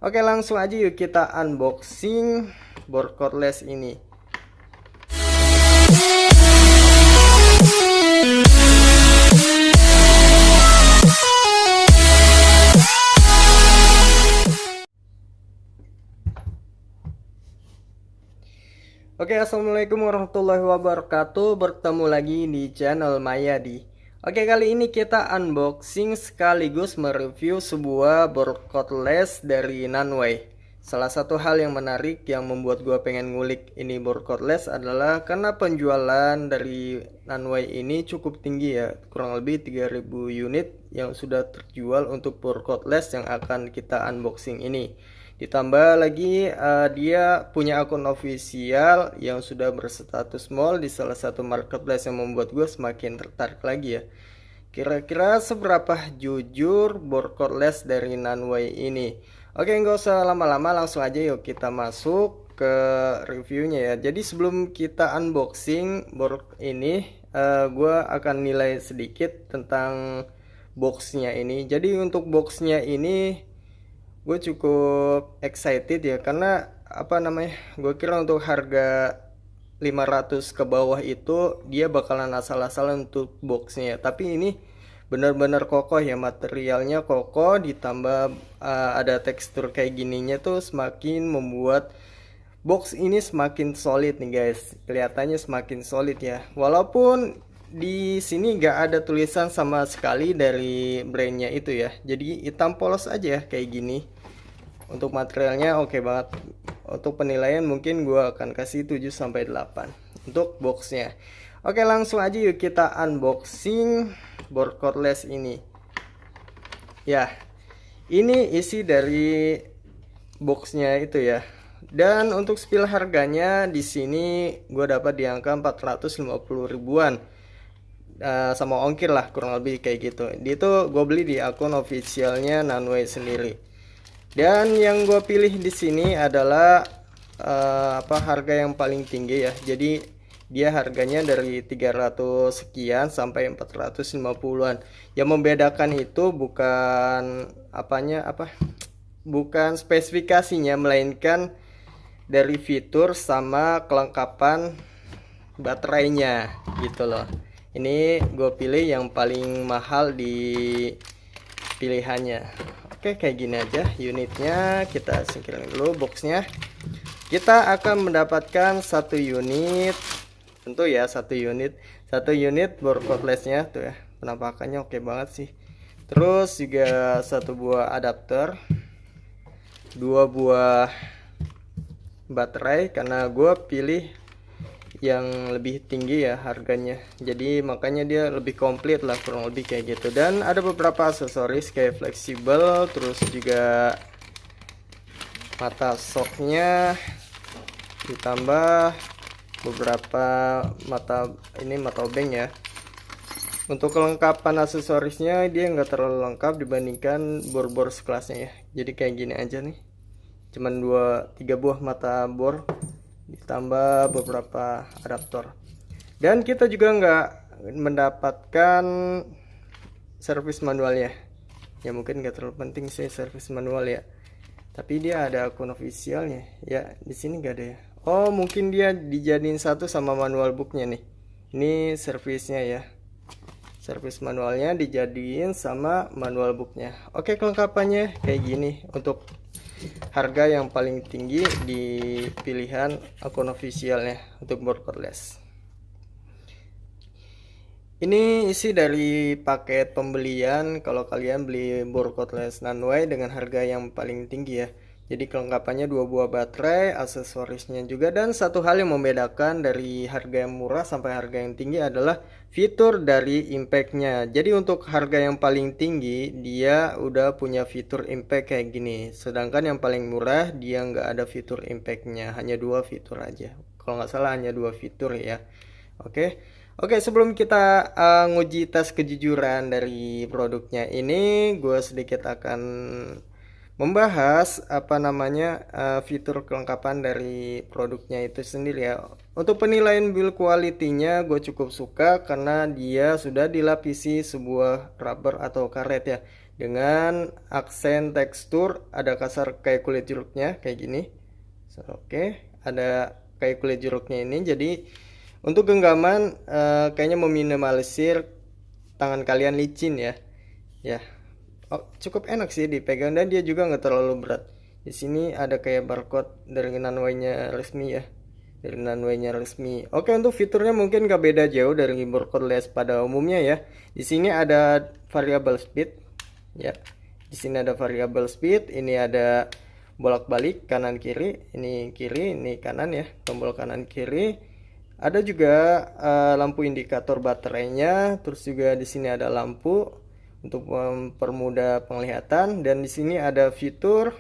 Oke, langsung aja yuk kita unboxing board cordless ini. Oke, assalamualaikum warahmatullahi wabarakatuh. Bertemu lagi di channel Mayadi. Oke, kali ini kita unboxing sekaligus mereview sebuah board cordless dari Nanway. Salah satu hal yang menarik yang membuat gua pengen ngulik ini board cordless adalah karena penjualan dari Nanway ini cukup tinggi ya, kurang lebih 3000 unit yang sudah terjual untuk board cordless yang akan kita unboxing ini. Ditambah lagi dia punya akun official yang sudah berstatus mall di salah satu marketplace yang membuat gue semakin tertarik lagi ya. Kira-kira seberapa jujur board cordless dari Nanway ini? Oke, nggak usah lama-lama, langsung aja yuk kita masuk ke reviewnya ya. Jadi sebelum kita unboxing board ini, gue akan nilai sedikit tentang boxnya ini. Jadi untuk boxnya ini gue cukup excited ya, karena gue kira untuk harga 500 ke bawah itu dia bakalan asal-asalan untuk boxnya, tapi ini benar-benar kokoh ya, materialnya kokoh, ditambah ada tekstur kayak gininya tuh semakin membuat box ini semakin solid nih guys. Kelihatannya semakin solid ya, walaupun di sini nggak ada tulisan sama sekali dari brandnya itu ya, jadi hitam polos aja kayak gini. Untuk materialnya oke banget. Untuk penilaian mungkin gua akan kasih 7-8 untuk boxnya. Oke, langsung aja yuk kita unboxing board cordless ini ya. Ini isi dari boxnya itu ya. Dan untuk spill harganya di sini gue dapat di angka 450 ribuan. Sama ongkir lah kurang lebih kayak gitu. Itu gue beli di akun officialnya Nanway sendiri. Dan yang gue pilih di sini adalah harga yang paling tinggi ya. Jadi dia harganya dari 300 sekian sampai 450-an. Yang membedakan itu bukan bukan spesifikasinya, melainkan dari fitur sama kelengkapan baterainya gitu loh. Ini gue pilih yang paling mahal di pilihannya. Oke, kayak gini aja unitnya. Kita singkirin dulu boxnya. Kita akan mendapatkan satu unit, tentu ya satu unit board cordlessnya tuh ya. Penampakannya oke banget sih. Terus juga satu buah adapter, dua buah baterai, karena gue pilih yang lebih tinggi ya harganya, jadi makanya dia lebih komplit lah kurang lebih kayak gitu. Dan ada beberapa aksesoris kayak fleksibel, terus juga mata shocknya, ditambah beberapa mata obeng ya. Untuk kelengkapan aksesorisnya dia nggak terlalu lengkap dibandingkan bor-bor sekelasnya ya. Jadi kayak gini aja nih, cuman 3 buah mata bor ditambah beberapa adaptor. Dan kita juga nggak mendapatkan servis manualnya ya, mungkin nggak terlalu penting sih servis manual ya, tapi dia ada akun officialnya ya. Di sini nggak ada ya. Oh, mungkin dia dijadiin satu sama manual booknya nih. Ini servisnya ya, servis manualnya dijadiin sama manual booknya. Oke, kelengkapannya kayak gini untuk harga yang paling tinggi di pilihan akun officialnya untuk board cordless. Ini isi dari paket pembelian kalau kalian beli board cordless Nanway dengan harga yang paling tinggi ya. Jadi kelengkapannya 2 buah baterai, aksesorisnya juga. Dan satu hal yang membedakan dari harga yang murah sampai harga yang tinggi adalah fitur dari impactnya. Jadi untuk harga yang paling tinggi dia udah punya fitur impact kayak gini, sedangkan yang paling murah dia nggak ada fitur impactnya, hanya 2 fitur aja kalau nggak salah, hanya 2 fitur ya. Oke, sebelum kita nguji tes kejujuran dari produknya ini, gue sedikit akan membahas fitur kelengkapan dari produknya itu sendiri ya. Untuk penilaian build quality-nya gue cukup suka karena dia sudah dilapisi sebuah rubber atau karet ya. dengan aksen tekstur ada kasar kayak kulit jeruknya kayak gini. Oke, ada kayak kulit jeruknya ini. Jadi untuk genggaman kayaknya meminimalisir tangan kalian licin ya. Ya, cukup enak sih dipegang dan dia juga nggak terlalu berat. Di sini ada kayak barcode dari Nanway-nya resmi ya. Dari Nanway-nya resmi. Oke, untuk fiturnya mungkin nggak beda jauh dari keyboard cordless pada umumnya ya. Di sini ada variable speed ya. Di sini ada variable speed, ini ada bolak-balik kanan kiri, ini kiri, ini kanan ya, tombol kanan kiri. Ada juga lampu indikator baterainya, terus juga di sini ada lampu untuk mempermudah penglihatan, dan di sini ada fitur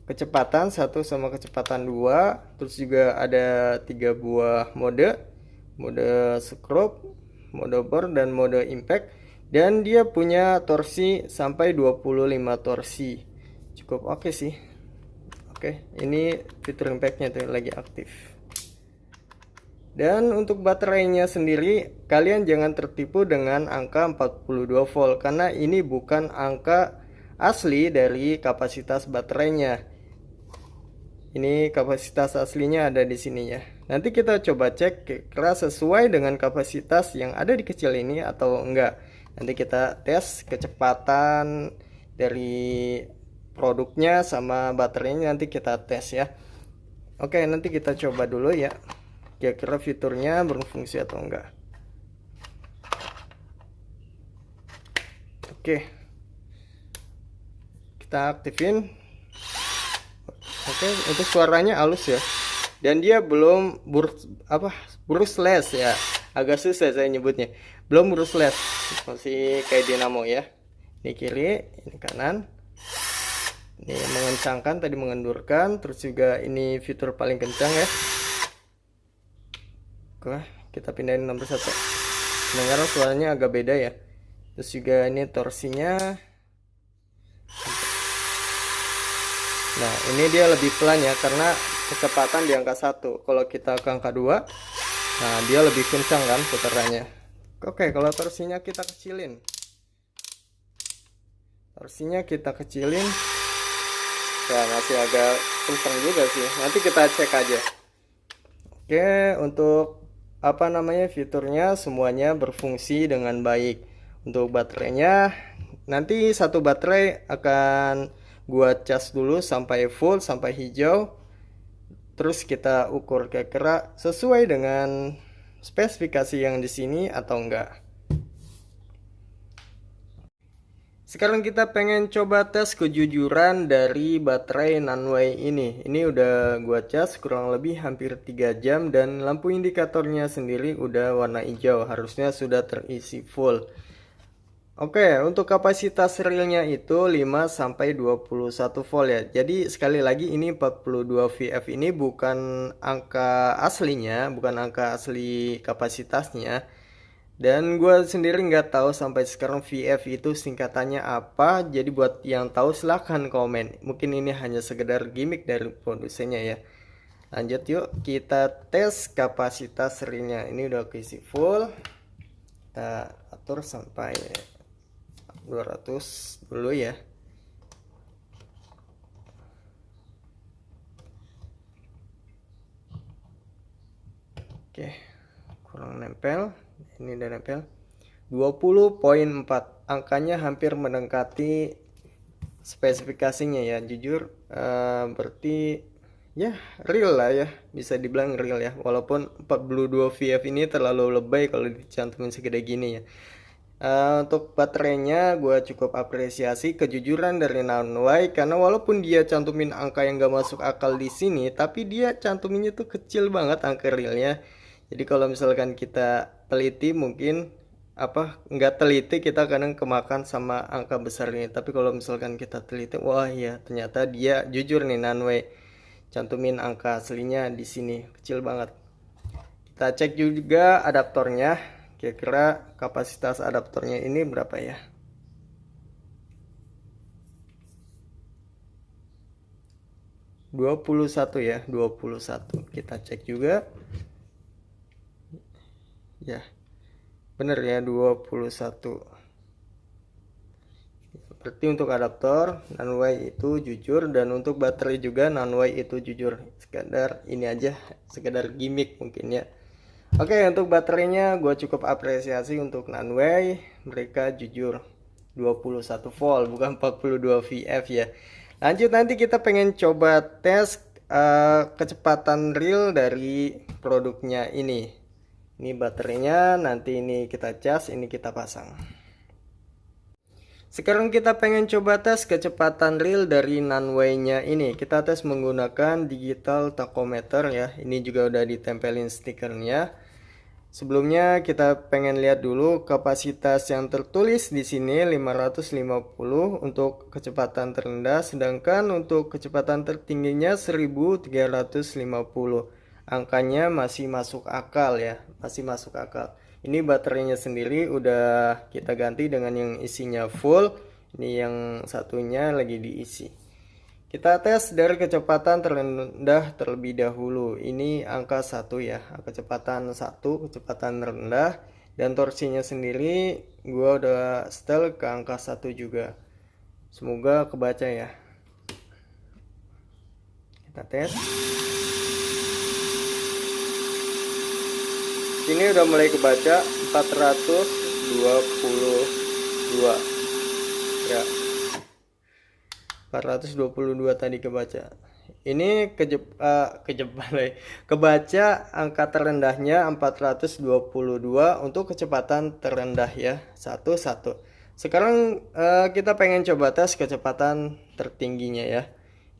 kecepatan 1 sama kecepatan 2, terus juga ada 3 buah mode scrub, mode bore, dan mode impact. Dan dia punya torsi sampai 25 torsi. Cukup oke sih. Oke, ini fitur impactnya tuh lagi aktif. Dan untuk baterainya sendiri, kalian jangan tertipu dengan angka 42 volt karena ini bukan angka asli dari kapasitas baterainya. Ini kapasitas aslinya ada di sini ya. Nanti kita coba cek kira sesuai dengan kapasitas yang ada di kecil ini atau enggak. Nanti kita tes kecepatan dari produknya sama baterainya, nanti kita tes ya. Oke, nanti kita coba dulu ya. Kira-kira fiturnya berfungsi atau enggak. Oke. Kita aktifin. Oke, untuk suaranya halus ya. Dan dia belum brushless ya. Agak susah saya nyebutnya. Belum brushless. Masih kayak dinamo ya. Ini kiri, ini kanan. Ini mengencangkan, tadi mengendurkan. Terus juga ini fitur paling kencang ya. Oke, kita pindahin nomor 1. Dengar suaranya agak beda ya. Terus juga ini torsinya. Nah, ini dia lebih pelan ya karena kecepatan di angka 1. Kalau kita ke angka 2, nah dia lebih kencang kan putarannya. Oke, kalau torsinya kita kecilin. Ya, masih agak kencang juga sih. Nanti kita cek aja. Oke, untuk fiturnya semuanya berfungsi dengan baik. Untuk baterainya, nanti satu baterai akan gua cas dulu sampai full, sampai hijau. Terus kita ukur kira-kira sesuai dengan spesifikasi yang di sini atau enggak. Sekarang kita pengen coba tes kejujuran dari baterai Nanway ini. Ini udah gua cas kurang lebih hampir 3 jam dan lampu indikatornya sendiri udah warna hijau. Harusnya sudah terisi full. Oke, untuk kapasitas realnya itu 5 sampai 21 volt ya. Jadi sekali lagi ini 42 VF ini bukan angka aslinya, bukan angka asli kapasitasnya. Dan gue sendiri nggak tahu sampai sekarang VF itu singkatannya apa. Jadi buat yang tahu silahkan komen. Mungkin ini hanya sekedar gimmick dari produsennya ya. Lanjut yuk, kita tes kapasitas realnya. Ini udah keisi full. Kita atur sampai 200 dulu ya. Oke, kurang nempel. Ini udah nempel. 20.4, angkanya hampir mendekati spesifikasinya ya. Jujur berarti ya real lah ya, bisa dibilang real ya. Walaupun 42 VF ini terlalu lebay kalau dicantumin segede gini ya. Untuk baterainya gue cukup apresiasi kejujuran dari Nanway karena walaupun dia cantumin angka yang gak masuk akal di sini, tapi dia cantuminnya tuh kecil banget angka realnya. Jadi kalau misalkan kita teliti mungkin nggak teliti kita kadang kemakan sama angka besar ini. Tapi kalau misalkan kita teliti, wah ya ternyata dia jujur nih Nanway cantumin angka aslinya di sini kecil banget. Kita cek juga adaptornya. Kira-kira kapasitas adaptornya ini berapa ya? Ya, 21. Kita cek juga. Ya, bener ya 21. Seperti untuk adaptor Nanway itu jujur, dan untuk baterai juga Nanway itu jujur. Sekedar ini aja, sekedar gimmick mungkin ya. Oke, untuk baterainya gue cukup apresiasi untuk Nanway, mereka jujur 21 volt bukan 42 VF ya. Lanjut, nanti kita pengen coba tes kecepatan real dari produknya ini. Ini baterainya, nanti ini kita cas, ini kita pasang. Sekarang kita pengen coba tes kecepatan real dari Nanway-nya ini. Kita tes menggunakan digital tachometer ya. Ini juga udah ditempelin stikernya. Sebelumnya kita pengen lihat dulu kapasitas yang tertulis di sini 550 untuk kecepatan terendah, sedangkan untuk kecepatan tertingginya 1350. Angkanya masih masuk akal ya, masih masuk akal. Ini baterainya sendiri udah kita ganti dengan yang isinya full. Ini yang satunya lagi diisi. Kita tes dari kecepatan terendah terlebih dahulu. Ini angka 1 ya, kecepatan 1, kecepatan rendah. Dan torsinya sendiri gua udah setel ke angka 1 juga. Semoga kebaca ya. Kita tes. Ini udah mulai kebaca 422 ya. 422 tadi kebaca. Ini kebaca angka terendahnya 422 untuk kecepatan terendah ya. 11. Sekarang kita pengen coba tes kecepatan tertingginya ya.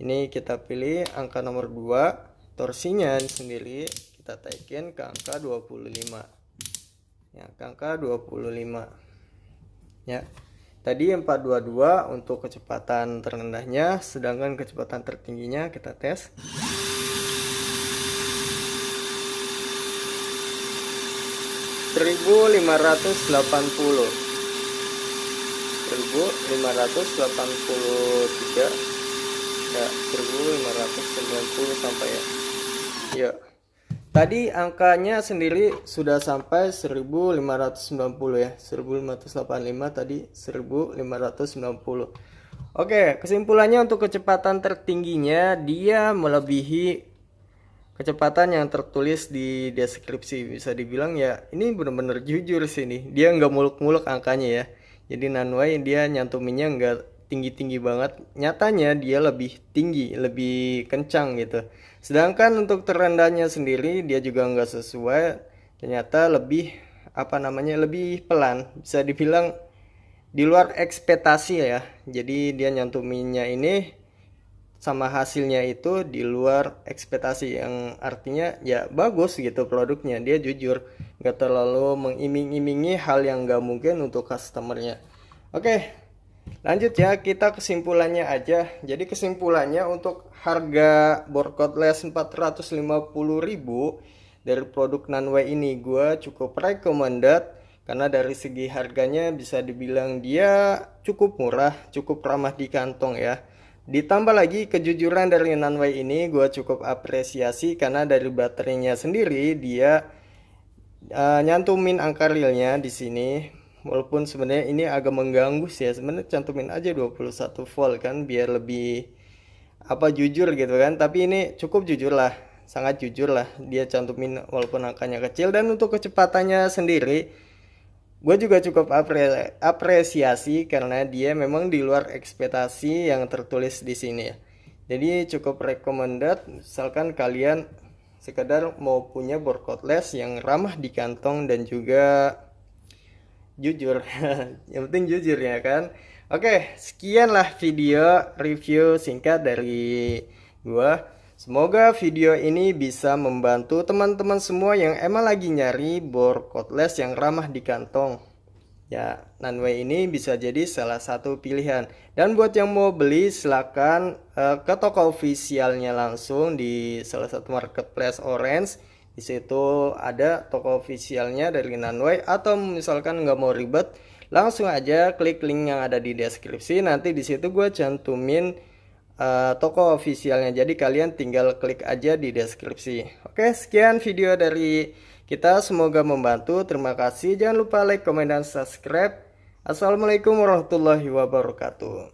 Ini kita pilih angka nomor 2, torsinya sendiri kita taikin ke angka 25. Ya, ke angka 25. Ya. Tadi 422 untuk kecepatan terendahnya, sedangkan kecepatan tertingginya kita tes. 1580. 1583. Ya, 1590 sampai ya. Ya. Tadi angkanya sendiri sudah sampai 1590 ya. 1585 tadi 1590. Oke, kesimpulannya untuk kecepatan tertingginya dia melebihi kecepatan yang tertulis di deskripsi. Bisa dibilang ya, ini benar-benar jujur sih nih. Dia nggak muluk-muluk angkanya ya. Jadi Nanway dia nyantuminnya nggak tinggi-tinggi banget. Nyatanya dia lebih tinggi, lebih kencang gitu. Sedangkan untuk terendahnya sendiri dia juga nggak sesuai, ternyata lebih lebih pelan, bisa dibilang di luar ekspektasi ya. Jadi dia nyantuminnya ini sama hasilnya itu di luar ekspektasi, yang artinya ya bagus gitu produknya. Dia jujur, nggak terlalu mengiming-imingi hal yang nggak mungkin untuk customernya. Oke. Lanjut ya, kita kesimpulannya aja. Jadi kesimpulannya untuk harga bor cordless 450.000 dari produk Nanway ini gue cukup recommended, karena dari segi harganya bisa dibilang dia cukup murah, cukup ramah di kantong ya. Ditambah lagi kejujuran dari Nanway ini gue cukup apresiasi, karena dari baterainya sendiri dia nyantumin angka realnya di sini. Walaupun sebenarnya ini agak mengganggu sih ya, sebenarnya cantumin aja 21 volt kan biar lebih jujur gitu kan. Tapi ini cukup jujur lah, sangat jujur lah dia cantumin walaupun angkanya kecil. Dan untuk kecepatannya sendiri gue juga cukup apresiasi, karena dia memang di luar ekspektasi yang tertulis di sini ya. Jadi cukup recommended misalkan kalian sekedar mau punya bor cordless yang ramah di kantong dan juga jujur. Yang penting jujur ya kan. Oke, sekianlah video review singkat dari gua. Semoga video ini bisa membantu teman-teman semua yang emang lagi nyari bor cordless yang ramah di kantong. Ya, Nanway ini bisa jadi salah satu pilihan. Dan buat yang mau beli silakan ke toko officialnya langsung di salah satu marketplace Orange. Di situ ada toko officialnya dari Nanway, atau misalkan nggak mau ribet, langsung aja klik link yang ada di deskripsi. Nanti di situ gue cantumin toko officialnya, jadi kalian tinggal klik aja di deskripsi. Oke, sekian video dari kita, semoga membantu. Terima kasih, jangan lupa like, comment, dan subscribe. Assalamualaikum warahmatullahi wabarakatuh.